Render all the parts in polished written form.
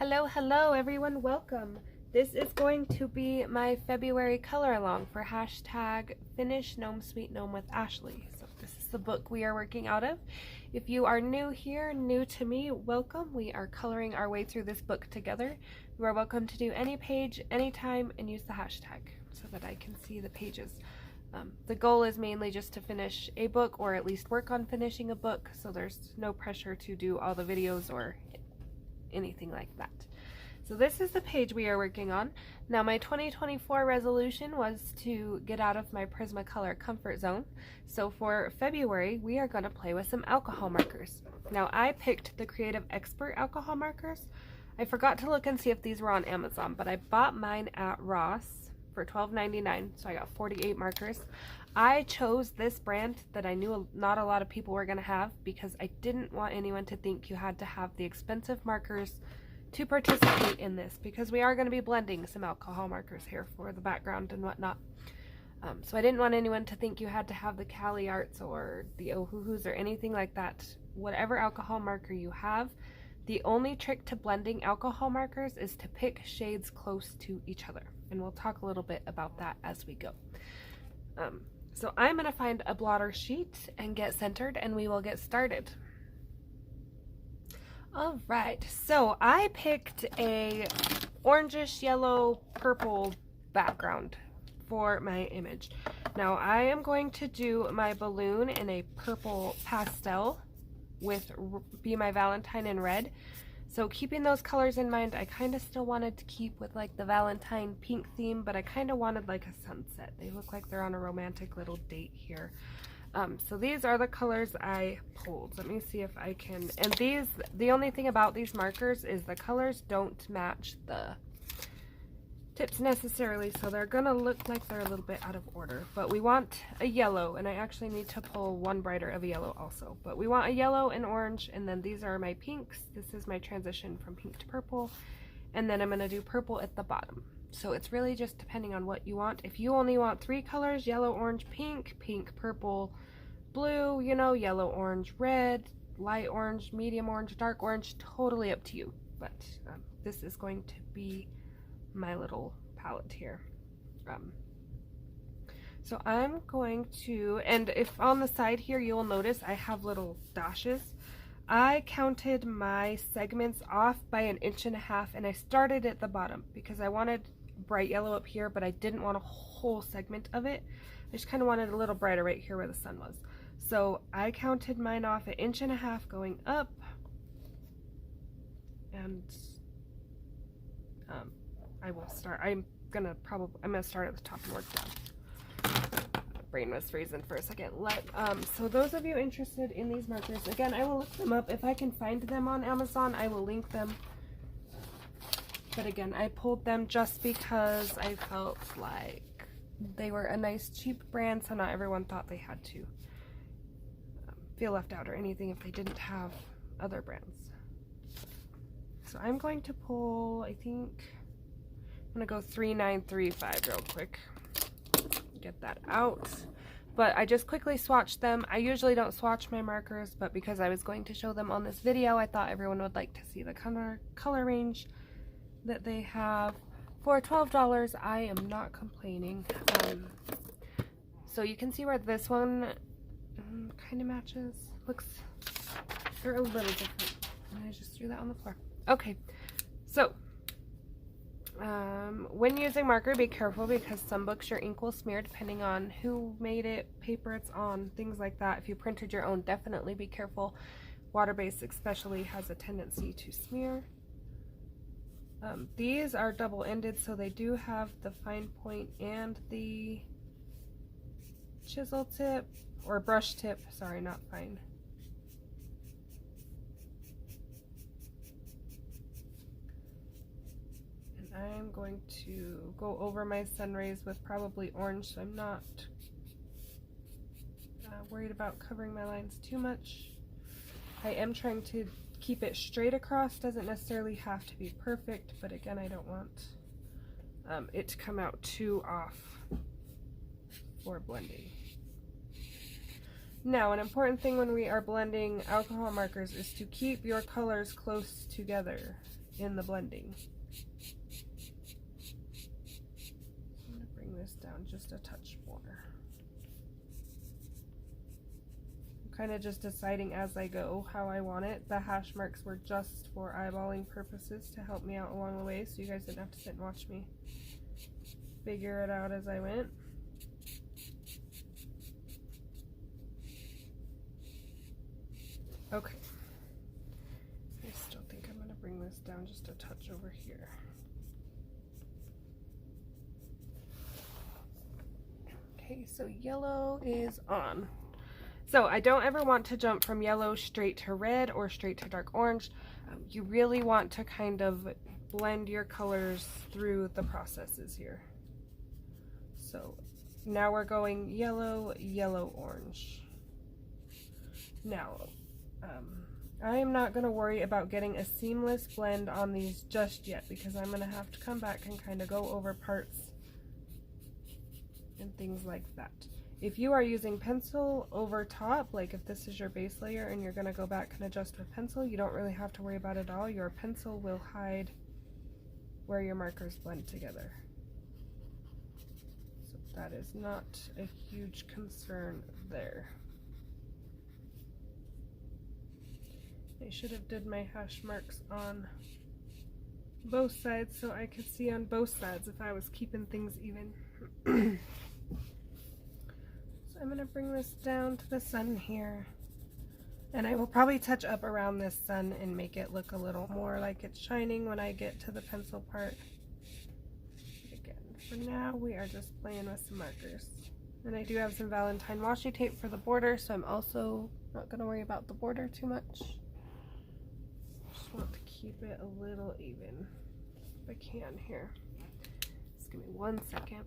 Hello everyone, welcome. This is going to be my February color along for hashtag Finish Gnome Sweet Gnome with Ashley. So this is the book we are working out of. If you are new here, new to me, welcome. We are coloring our way through this book together. You are welcome to do any page, anytime, and use the hashtag so that I can see the pages. The goal is mainly just to finish a book, or at least work on finishing a book, so there's no pressure to do all the videos or anything like that. So this is the page we are working on. Now my 2024 resolution was to get out of my Prismacolor comfort zone. So for February, we are going to play with some alcohol markers. Now I picked the Creative Expert alcohol markers. I forgot to look and see if these were on Amazon, but I bought mine at Ross for $12.99, so I got 48 markers. I chose this brand that I knew not a lot of people were going to have because I didn't want anyone to think you had to have the expensive markers to participate in this, because we are going to be blending some alcohol markers here for the background and whatnot. So I didn't want anyone to think you had to have the Cali Arts or the Ohuhus or anything like that. Whatever alcohol marker you have, the only trick to blending alcohol markers is to pick shades close to each other. And we'll talk a little bit about that as we go. So I'm going to find a blotter sheet and get centered, and we will get started. All right, so I picked a orangish yellow purple background for my image. Now I am going to do my balloon in a purple pastel with Be My Valentine in red. So keeping those colors in mind, I kind of still wanted to keep with like the Valentine pink theme, but I kind of wanted like a sunset. They look like they're on a romantic little date here. So these are the colors I pulled. Let me see if I can, and these, the only thing about these markers is the colors don't match the tips necessarily, so they're gonna look like they're a little bit out of order. But we want a yellow, and I actually need to pull one brighter of a yellow also. But we want a yellow and orange, and then these are my pinks. This is my transition from pink to purple, and then I'm gonna do purple at the bottom. So it's really just depending on what you want. If you only want 3 colors, yellow, orange, pink, pink, purple, blue, you know, yellow, orange, red, light orange, medium orange, dark orange, totally up to you. But this is going to be my little palette here. So I'm going to, and if on the side here you will notice I have little dashes. I counted my segments off by 1.5 inches, and I started at the bottom because I wanted bright yellow up here, but I didn't want a whole segment of it. I just kind of wanted a little brighter right here where the sun was. So I counted mine off 1.5 inches going up, and I will start. I'm gonna start at the top and work down. My brain was freezing for a second. So those of you interested in these markers, again, I will look them up. If I can find them on Amazon, I will link them. But again, I pulled them just because I felt like they were a nice cheap brand, so not everyone thought they had to feel left out or anything if they didn't have other brands. So I'm going to pull, I think I'm gonna go 3935 real quick, get that out. But I just quickly swatched them. I usually don't swatch my markers, but because I was going to show them on this video, I thought everyone would like to see the color range that they have. For $12, I am not complaining. So you can see where this one kind of matches. They're a little different. And I just threw that on the floor. Okay, so when using marker, be careful because some books your ink will smear depending on who made it, paper it's on, things like that. If you printed your own, definitely be careful. Water-based especially has a tendency to smear. These are double-ended, so they do have the fine point and the chisel tip, or brush tip, sorry, not fine. And I'm going to go over my sun rays with probably orange, so I'm not worried about covering my lines too much. I am trying to keep it straight across, doesn't necessarily have to be perfect, but again, I don't want it to come out too off for blending. Now, an important thing when we are blending alcohol markers is to keep your colors close together. in the blending. I'm going to bring this down just a touch more. I'm kind of just deciding as I go how I want it. The hash marks were just for eyeballing purposes to help me out along the way, so you guys didn't have to sit and watch me figure it out as I went. Okay. I still think I'm going to bring this down just a touch over here. Okay, so yellow is on. So I don't ever want to jump from yellow straight to red or straight to dark orange. You really want to kind of blend your colors through the processes here. So now we're going yellow, yellow, orange. Now, I am not going to worry about getting a seamless blend on these just yet, because I'm going to have to come back and kind of go over parts and things like that. If you are using pencil over top, like if this is your base layer and you're going to go back and adjust with pencil, you don't really have to worry about it at all. Your pencil will hide where your markers blend together. So that is not a huge concern there. I should have did my hash marks on both sides so I could see on both sides if I was keeping things even. So I'm going to bring this down to the sun here, and I will probably touch up around this sun and make it look a little more like it's shining when I get to the pencil part. Again, for now we are just playing with some markers, and I do have some Valentine washi tape for the border, so I'm also not going to worry about the border too much. Just want to keep it a little even if I can here. Just give me 1 second.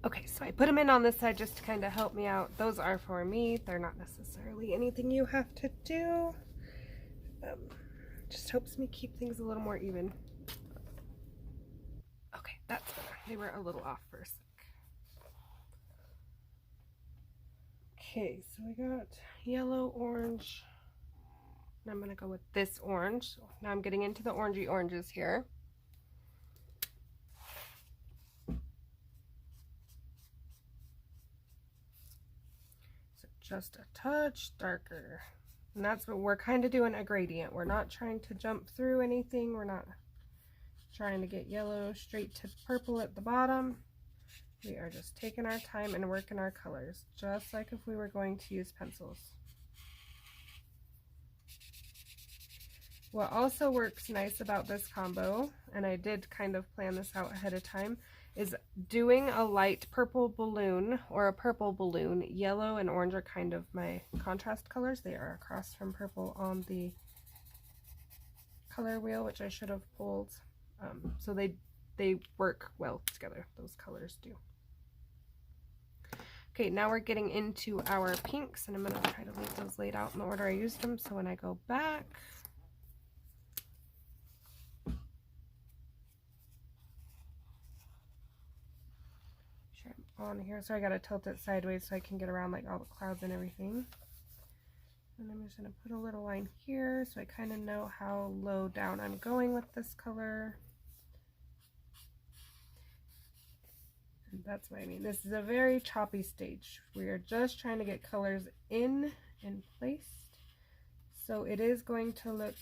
Okay, so I put them in on this side just to kind of help me out. Those are for me. They're not necessarily anything you have to do. Just helps me keep things a little more even. Okay, that's better. They were a little off for a sec. Okay, so I got yellow, orange, and I'm going to go with this orange. So now I'm getting into the orangey oranges here. Just a touch darker, and that's what we're kind of doing, a gradient. We're not trying to jump through anything. We're not trying to get yellow straight to purple at the bottom. We are just taking our time and working our colors, just like if we were going to use pencils. What also works nice about this combo, and I did kind of plan this out ahead of time, is doing a light purple balloon or a purple balloon. Yellow and orange are kind of my contrast colors. They are across from purple on the color wheel, which I should have pulled. So they work well together, those colors do. Okay, now we're getting into our pinks, and I'm going to try to leave those laid out in the order I used them, so when I go back, on here, so I gotta tilt it sideways so I can get around like all the clouds and everything. And I'm just gonna put a little line here so I kind of know how low down I'm going with this color. And that's what I mean. This is a very choppy stage. We are just trying to get colors in and placed. So it is going to look,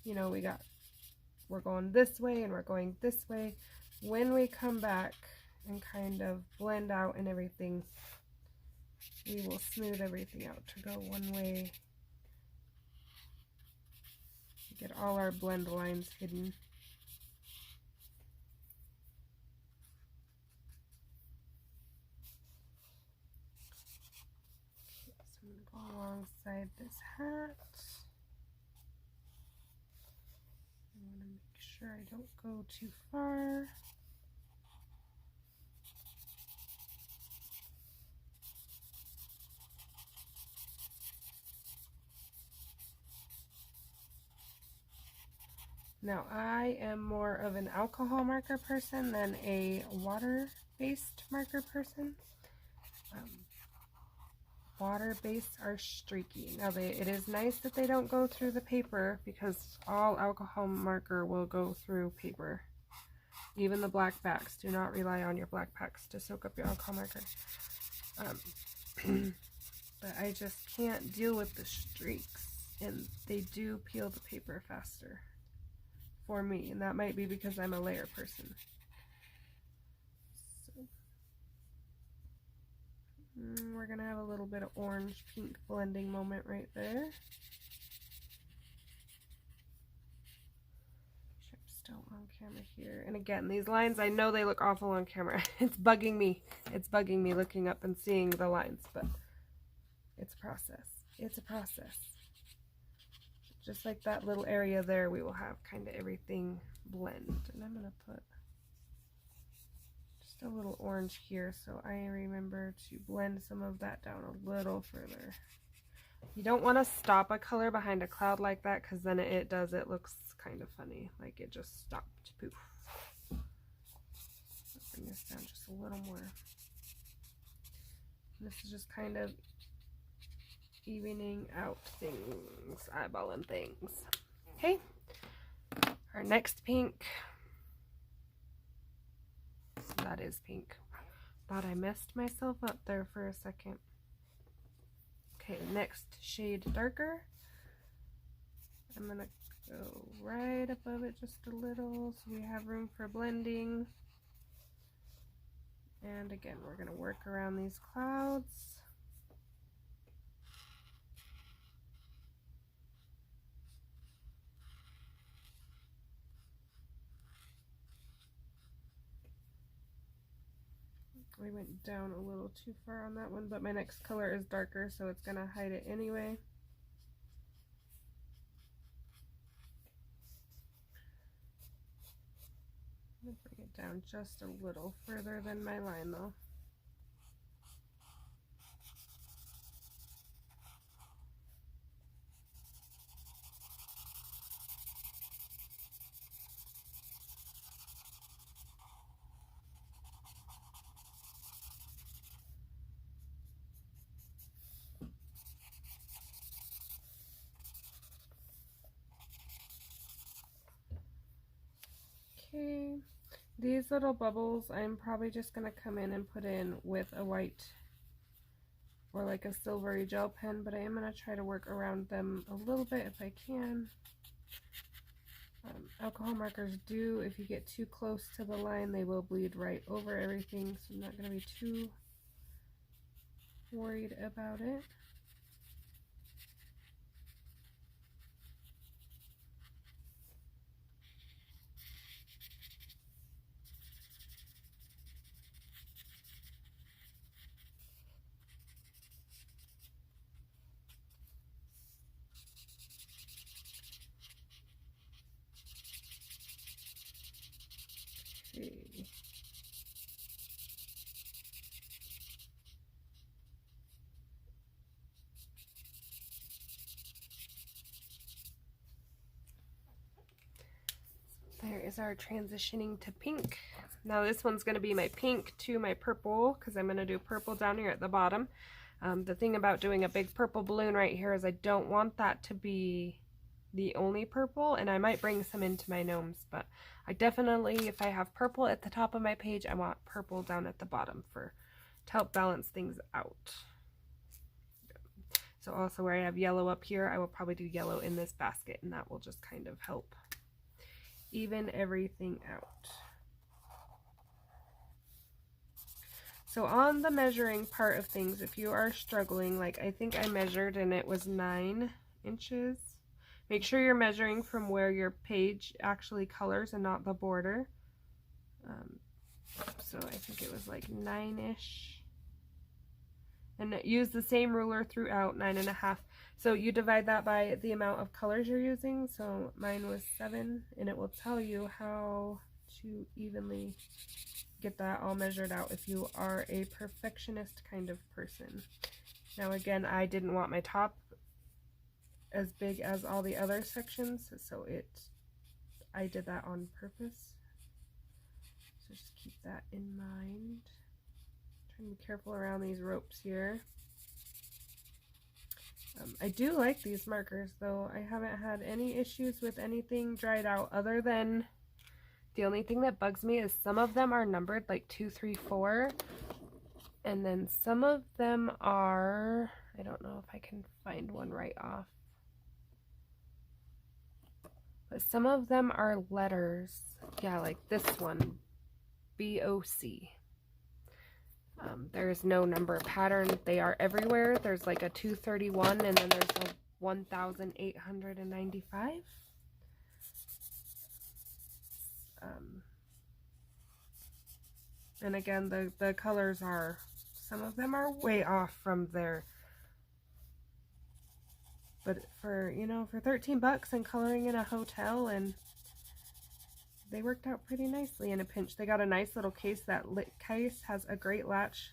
you know, we're going this way and we're going this way. When we come back and kind of blend out and everything, we will smooth everything out to go one way. Get all our blend lines hidden. Okay, so I'm going to go alongside this hat. I want to make sure I don't go too far. Now, I am more of an alcohol marker person than a water-based marker person. water-based are streaky. Now it is nice that they don't go through the paper, because all alcohol marker will go through paper. Even the black backs. Do not rely on your black backs to soak up your alcohol marker. But I just can't deal with the streaks, and they do peel the paper faster for me, and that might be because I'm a layer person. So, we're gonna have a little bit of orange pink blending moment right there. I'm still on camera here, and again, these lines, I know they look awful on camera. It's bugging me. It's bugging me looking up and seeing the lines, but it's a process. It's a process. Just like that little area there, we will have kind of everything blend. And I'm going to put just a little orange here, so I remember to blend some of that down a little further. You don't want to stop a color behind a cloud like that, because then it looks kind of funny, like it just stopped. Poof. Let's bring this down just a little more. This is just kind of evening out things, eyeballing things. Okay, our next pink. That is pink. Thought I messed myself up there for a second. Okay, next shade darker. I'm gonna go right above it just a little so we have room for blending. And again, we're gonna work around these clouds. We went down a little too far on that one, but my next color is darker, so it's gonna hide it anyway. I'm gonna bring it down just a little further than my line though. Okay, these little bubbles I'm probably just going to come in and put in with a white or like a silvery gel pen, but I am going to try to work around them a little bit if I can. Alcohol markers do, if you get too close to the line, they will bleed right over everything, so I'm not going to be too worried about it. There is our transitioning to pink. Now this one's going to be my pink to my purple, because I'm going to do purple down here at the bottom. The thing about doing a big purple balloon right here is I don't want that to be the only purple, and I might bring some into my gnomes, but I definitely, if I have purple at the top of my page, I want purple down at the bottom to help balance things out. So also where I have yellow up here, I will probably do yellow in this basket, and that will just kind of help even everything out. So on the measuring part of things, if you are struggling, like I think I measured and it was 9 inches. Make sure you're measuring from where your page actually colors and not the border. So I think it was like 9-ish. And use the same ruler throughout, 9.5. So you divide that by the amount of colors you're using. So mine was 7, and it will tell you how to evenly get that all measured out if you are a perfectionist kind of person. Now again, I didn't want my top as big as all the other sections, so I did that on purpose. So just keep that in mind. Trying to be careful around these ropes here. I do like these markers though. I haven't had any issues with anything dried out, other than the only thing that bugs me is some of them are numbered like 2, 3, 4, and then some of them are, I don't know if I can find one right off, but some of them are letters. Yeah, like this one, BOC. There's no number pattern. They are everywhere. There's like a 231, and then there's a 1,895. And again, the colors are, some of them are way off from there. But for, you know, for 13 bucks and coloring in a hotel, and they worked out pretty nicely in a pinch. They got a nice little case. That case has a great latch.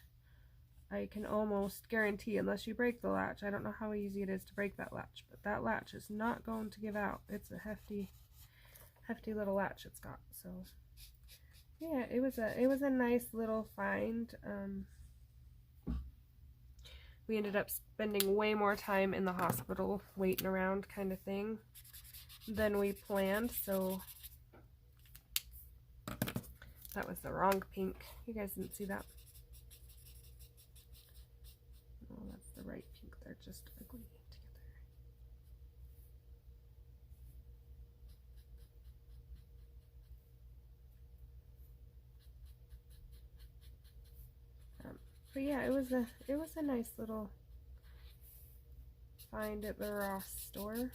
I can almost guarantee, unless you break the latch, I don't know how easy it is to break that latch, but that latch is not going to give out. It's a hefty little latch it's got. So yeah, it was a nice little find. We ended up spending way more time in the hospital waiting around kind of thing than we planned, so that was the wrong pink. You guys didn't see that. Oh, that's the right pink. They're just ugly together. But yeah, it was a nice little find at the Ross store.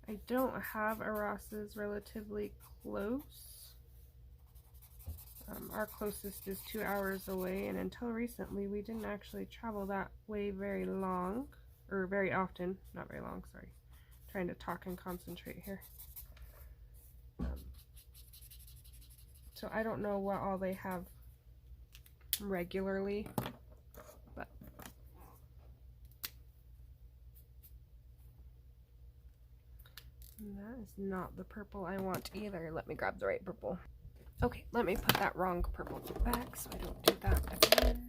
I don't have a Ross's relatively close. Our closest is 2 hours away, and until recently we didn't actually travel that way very long, or very often. Not very long, sorry. I'm trying to talk and concentrate here. So I don't know what all they have regularly, but that is not the purple I want either. Let me grab the right purple. Okay, let me put that wrong purple back so I don't do that again.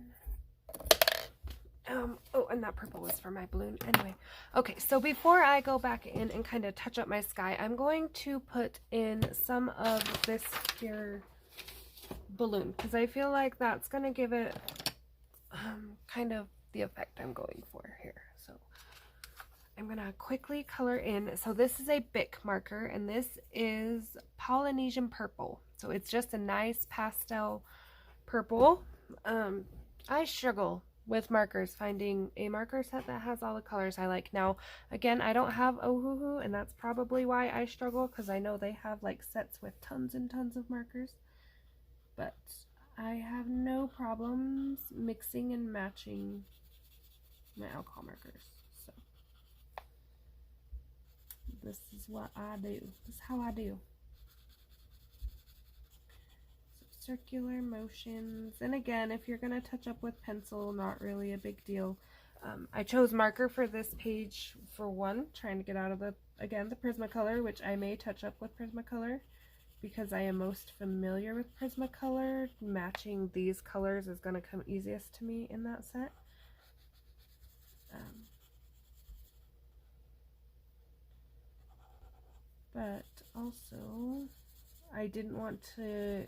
Oh, and that purple was for my balloon. Anyway, okay, so before I go back in and kind of touch up my sky, I'm going to put in some of this here balloon, because I feel like that's going to give it kind of the effect I'm going for here. So I'm going to quickly color in. So this is a Bic marker, and this is Polynesian purple. So it's just a nice pastel purple. I struggle with markers, finding a marker set that has all the colors I like. Now, again, I don't have Ohuhu, and that's probably why I struggle, because I know they have like sets with tons and tons of markers. But I have no problems mixing and matching my alcohol markers. So this is what I do. This is how I do. So circular motions. And again, if you're going to touch up with pencil, not really a big deal. I chose marker for this page for one, trying to get out of the Prismacolor, which I may touch up with Prismacolor, because I am most familiar with Prismacolor. Matching these colors is going to come easiest to me in that set. But also, I didn't want to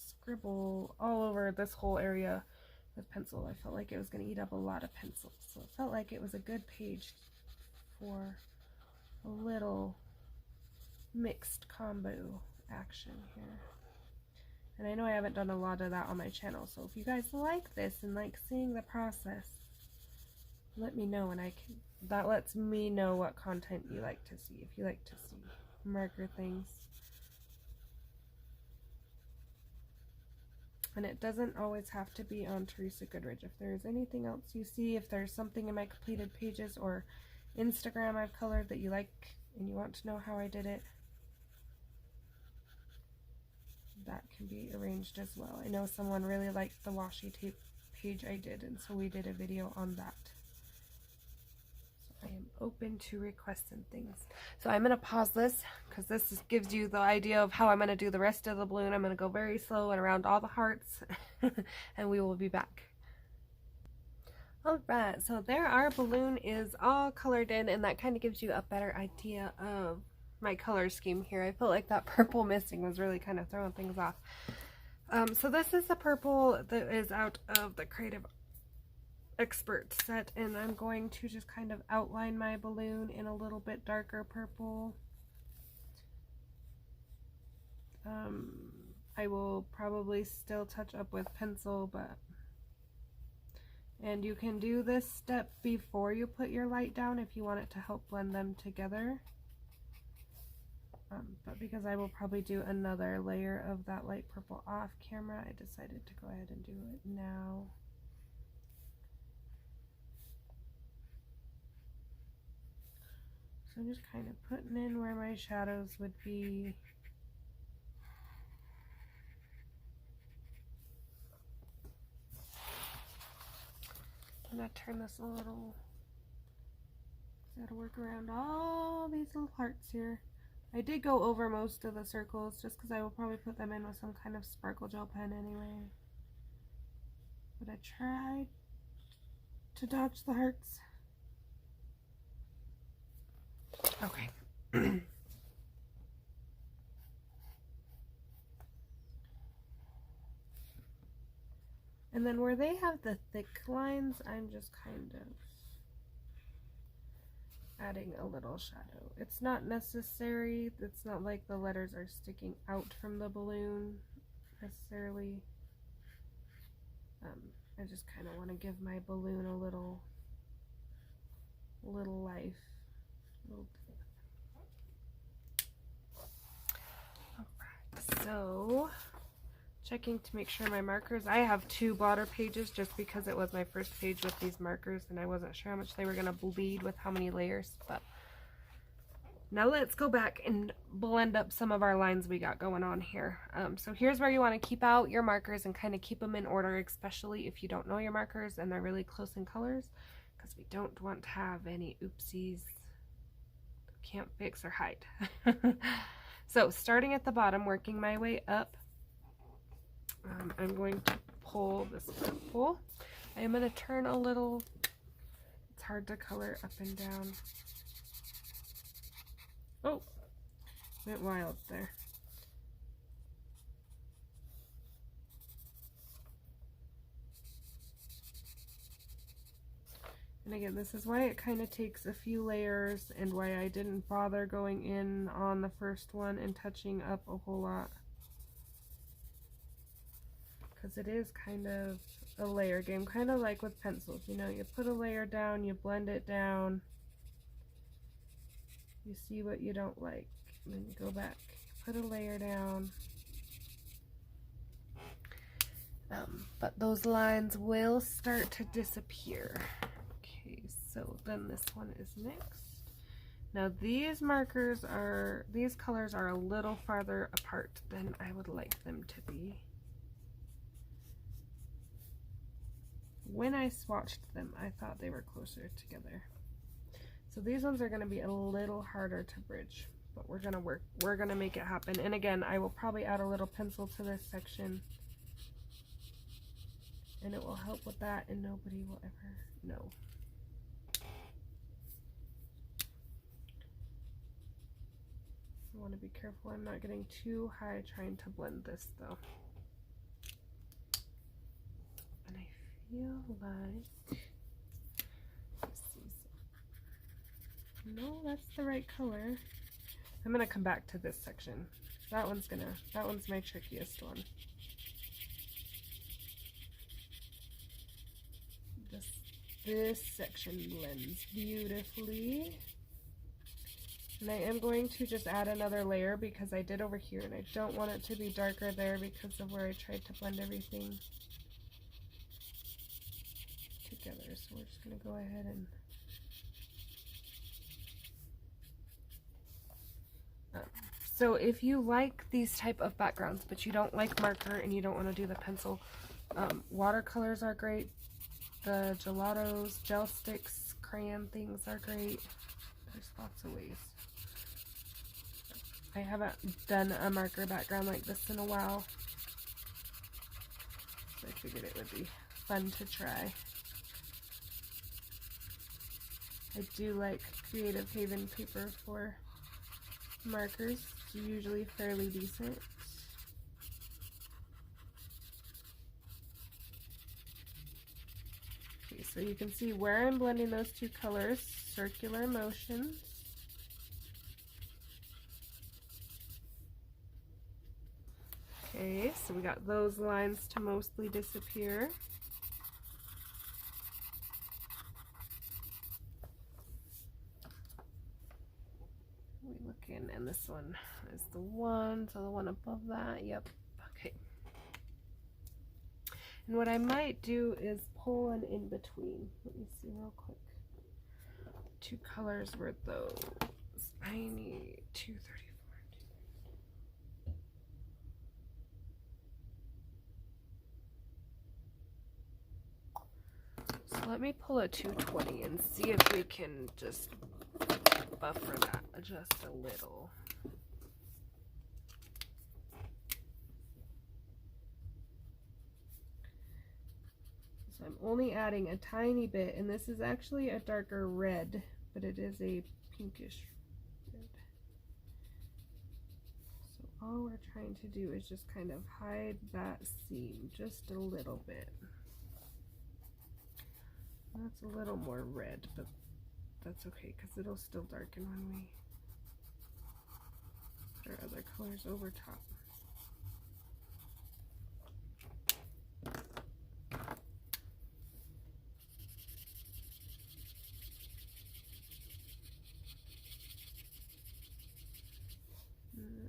scribble all over this whole area with pencil. I felt like it was going to eat up a lot of pencil. So it felt like it was a good page for a little mixed combo action here. And I know I haven't done a lot of that on my channel, so if you guys like this and like seeing the process, let me know, and that lets me know what content you like to see. If you like to see marker things. And it doesn't always have to be on Teresa Goodrich. If there's anything else you see, if there's something in my completed pages or Instagram I've colored that you like and you want to know how I did it, that can be arranged as well. I know someone really liked the washi tape page I did, and so we did a video on that. So I am open to requests and things. So I'm going to pause this because gives you the idea of how I'm going to do the rest of the balloon. I'm going to go very slow and around all the hearts and we will be back. Alright, so there our balloon is all colored in, and that kind of gives you a better idea of my color scheme here. I felt like that purple missing was really kind of throwing things off. So this is the purple that is out of the Creative Expert set, and I'm going to just kind of outline my balloon in a little bit darker purple. I will probably still touch up with pencil, and you can do this step before you put your light down if you want it to help blend them together. But because I will probably do another layer of that light purple off camera, I decided to go ahead and do it now. So I'm just kind of putting in where my shadows would be. I'm going to turn this a little. Got to work around all these little hearts here. I did go over most of the circles just because I will probably put them in with some kind of sparkle gel pen anyway. But I tried to dodge the hearts. Okay. And then where they have the thick lines, I'm just kind of adding a little shadow. It's not necessary. It's not like the letters are sticking out from the balloon necessarily. I just kind of want to give my balloon a little life. Alright, so checking to make sure my markers. I have 2 blotter pages just because it was my first page with these markers and I wasn't sure how much they were going to bleed with how many layers. But now let's go back and blend up some of our lines we got going on here. So here's where you want to keep out your markers and kind of keep them in order, especially if you don't know your markers and they're really close in colors, because we don't want to have any oopsies can't fix or hide. So starting at the bottom, working my way up, I'm going to pull this purple. I am going to turn a little, it's hard to color up and down. Oh, went wild there. And again, this is why it kind of takes a few layers and why I didn't bother going in on the first one and touching up a whole lot. Because it is kind of a layer game, kind of like with pencils. You know, you put a layer down, you blend it down, you see what you don't like, and then you go back, put a layer down. But those lines will start to disappear. Okay, so then this one is next. Now these markers are, these colors are a little farther apart than I would like them to be. When I swatched them, I thought they were closer together. So these ones are going to be a little harder to bridge, but we're going to make it happen. And again, I will probably add a little pencil to this section, and it will help with that, and nobody will ever know. I want to be careful I'm not getting too high trying to blend this though. And I feel like, let's see, no, that's the right color. I'm gonna come back to this section. That one's my trickiest one. This section blends beautifully. And I am going to just add another layer because I did over here and I don't want it to be darker there because of where I tried to blend everything together. So we're just going to go ahead and so if you like these type of backgrounds but you don't like marker and you don't want to do the pencil, watercolors are great. The gelatos, gel sticks, crayon things are great. There's lots of ways. I haven't done a marker background like this in a while, so I figured it would be fun to try. I do like Creative Haven paper for markers. It's usually fairly decent. Okay, so you can see where I'm blending those two colors, circular motions. Okay, so we got those lines to mostly disappear. We look in, and this one is the one, so the one above that, yep, okay. And what I might do is pull an in between. Let me see real quick. Two colors were those. I need 234. So let me pull a 220 and see if we can just buffer that just a little. So I'm only adding a tiny bit, and this is actually a darker red, but it is a pinkish red. So all we're trying to do is just kind of hide that seam just a little bit. That's a little more red, but that's okay because it'll still darken when we put our other colors over top.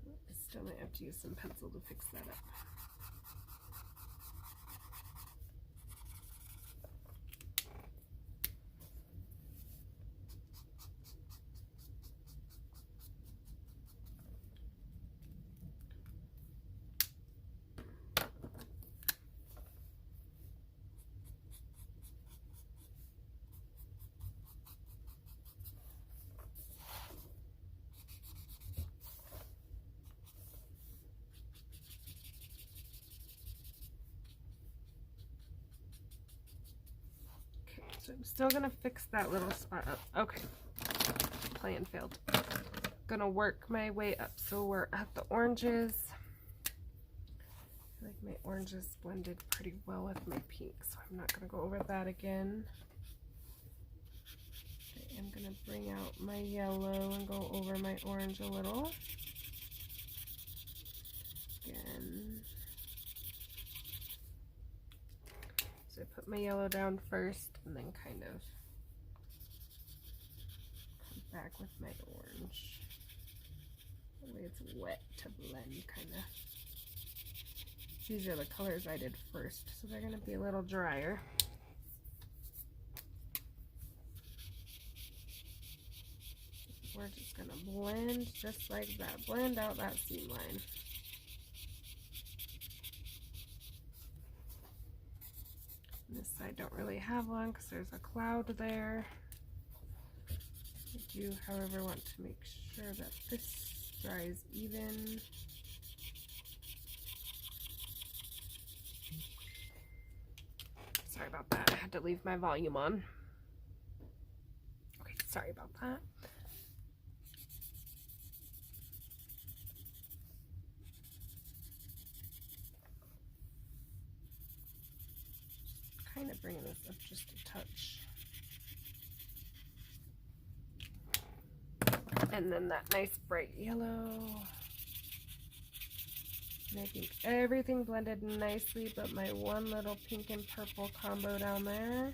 I still might have to use some pencil to fix that up. So I'm still gonna fix that little spot up. Okay, plan failed. Gonna work my way up. So we're at the oranges. I feel like my oranges blended pretty well with my pink, so I'm not gonna go over that again. I am gonna bring out my yellow and go over my orange a little. Again. So I put my yellow down first and then kind of come back with my orange. That way it's wet to blend, kind of. These are the colors I did first, so they're going to be a little drier. We're just going to blend just like that. Blend out that seam line. This side don't really have one because there's a cloud there. I do, however, want to make sure that this dries even. Sorry about that. I had to leave my volume on. Okay, sorry about that. Kind of bringing this up just a touch. And then that nice bright yellow. And I think everything blended nicely, but my one little pink and purple combo down there.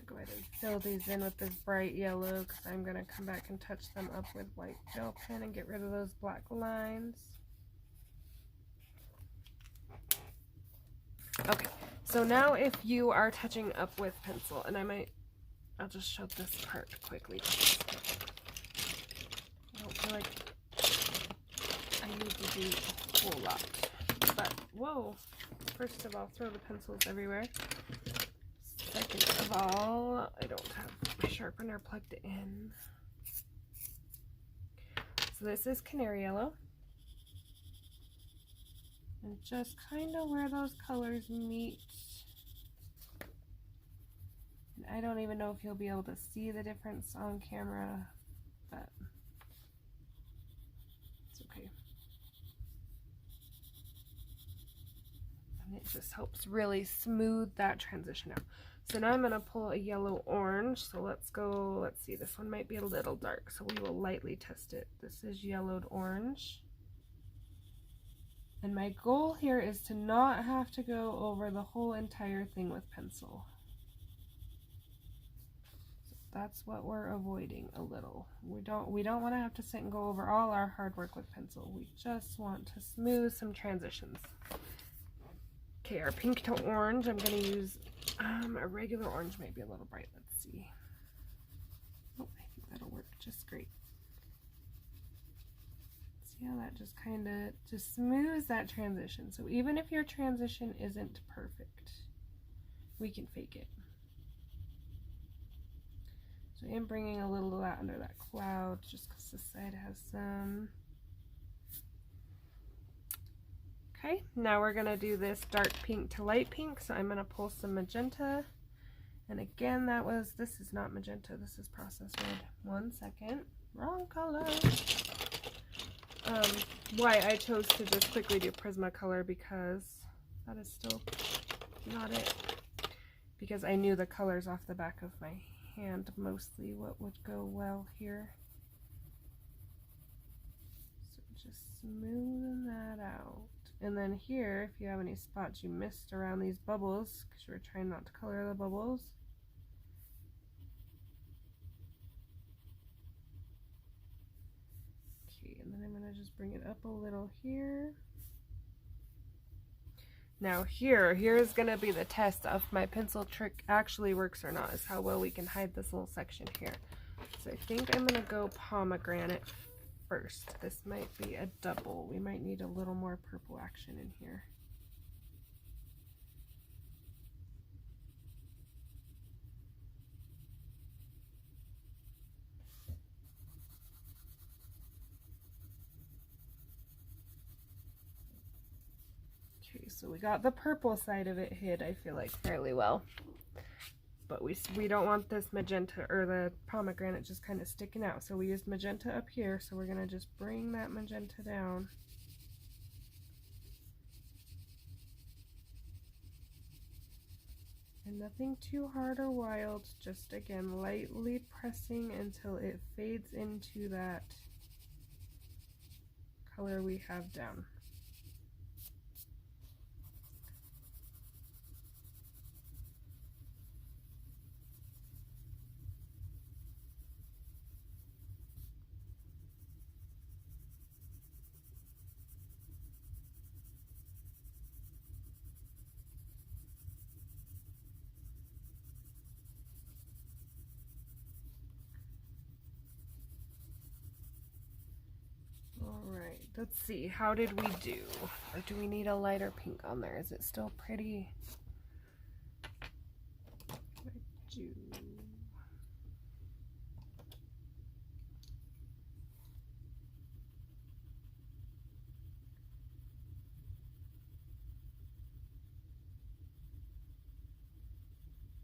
Go ahead and fill these in with this bright yellow because I'm going to come back and touch them up with white gel pen and get rid of those black lines. Okay, so now if you are touching up with pencil, and I might I'll just show this part quickly. I don't feel like I need to do a whole lot. But, whoa! First of all, throw the pencils everywhere. Second of all, I don't have my sharpener plugged in. So this is canary yellow. And just kind of where those colors meet. And I don't even know if you'll be able to see the difference on camera, but it's okay. And it just helps really smooth that transition out. So now I'm going to pull a yellow orange. So let's go, let's see, this one might be a little dark, so we will lightly test it. This is yellowed orange. And my goal here is to not have to go over the whole entire thing with pencil. So that's what we're avoiding a little. We don't want to have to sit and go over all our hard work with pencil. We just want to smooth some transitions. Okay, our pink to orange, I'm going to use a regular orange, might be a little bright. Let's see. Oh, I think that'll work just great. See how that just kind of just smooths that transition. So even if your transition isn't perfect, we can fake it. So I am bringing a little of that under that cloud just because this side has some. Okay, now we're going to do this dark pink to light pink, so I'm going to pull some magenta. And again, this is not magenta, this is processed red. 1 second, wrong color. Why I chose to just quickly do Prismacolor, because that is still not it. Because I knew the colors off the back of my hand, mostly what would go well here. So just smoothing that out. And then here, if you have any spots you missed around these bubbles, because you were trying not to color the bubbles, okay, and then I'm going to just bring it up a little here. Now here's going to be the test of my pencil trick actually works or not, is how well we can hide this little section here. So I think I'm going to go pomegranate first. This might be a double. We might need a little more purple action in here. Okay, so we got the purple side of it hid, I feel like, fairly well. But we don't want this magenta or the pomegranate just kind of sticking out. So we used magenta up here, so we're going to just bring that magenta down. And nothing too hard or wild, just again lightly pressing until it fades into that color we have down. Alright, let's see, how did we do? Or do we need a lighter pink on there? Is it still pretty? I do.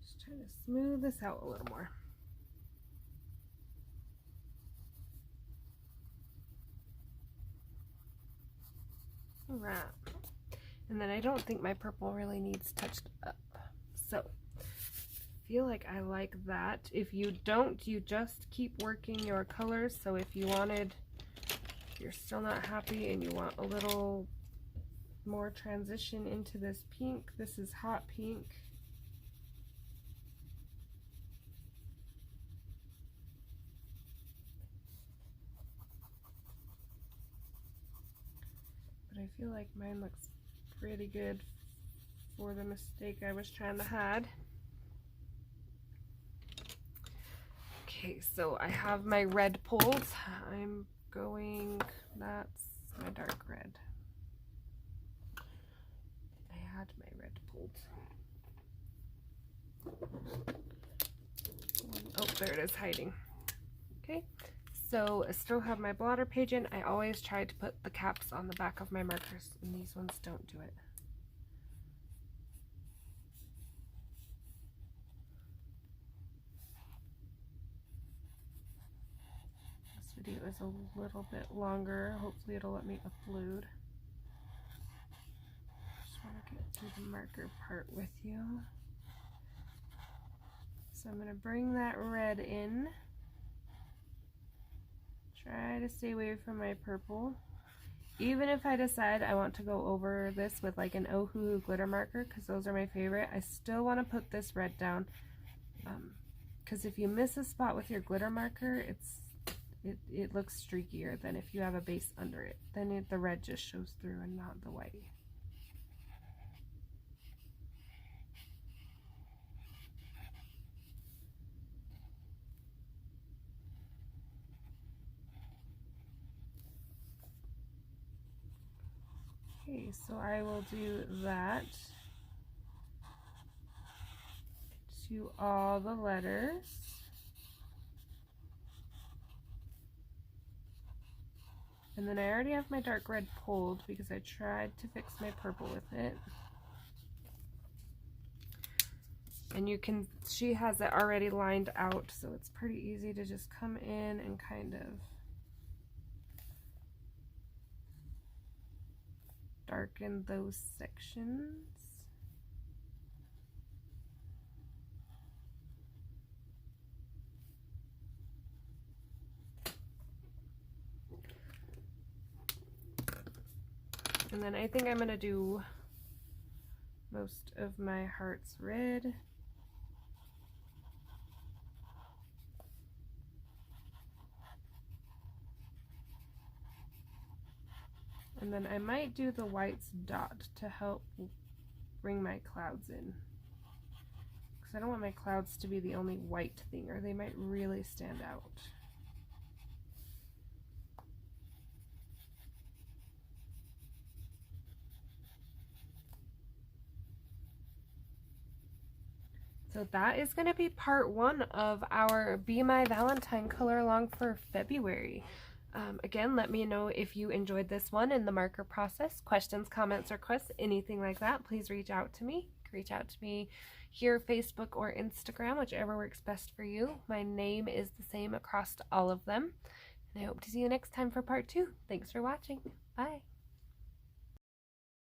Just trying to smooth this out a little more. Alright, and then I don't think my purple really needs touched up, so I feel like I like that. If you don't, you just keep working your colors. So if you're still not happy and you want a little more transition into this pink, this is hot pink. But I feel like mine looks pretty good for the mistake I was trying to hide. Okay, so I have my red pulled. I'm going, that's my dark red. I had my red pulled. Oh, there it is hiding. Okay, so I still have my blotter page in. I always try to put the caps on the back of my markers, and these ones don't do it. This video is a little bit longer. Hopefully it'll let me upload. Just want to get through the marker part with you. So I'm going to bring that red in. Try to stay away from my purple. Even if I decide I want to go over this with like an Ohuhu glitter marker, because those are my favorite, I still want to put this red down. Because if you miss a spot with your glitter marker, it looks streakier than if you have a base under it. Then the red just shows through and not the white. Okay, so I will do that to all the letters. And then I already have my dark red pulled because I tried to fix my purple with it. And you can, she has it already lined out, so it's pretty easy to just come in and kind of darken those sections. And then I think I'm going to do most of my hearts red. And then I might do the whites dot to help bring my clouds in. Because I don't want my clouds to be the only white thing, or they might really stand out. So that is going to be part 1 of our Be My Valentine color along for February. Again, let me know if you enjoyed this one in the marker process. Questions, comments, requests, anything like that, please reach out to me. Reach out to me here, Facebook or Instagram, whichever works best for you. My name is the same across all of them. And I hope to see you next time for part 2. Thanks for watching. Bye.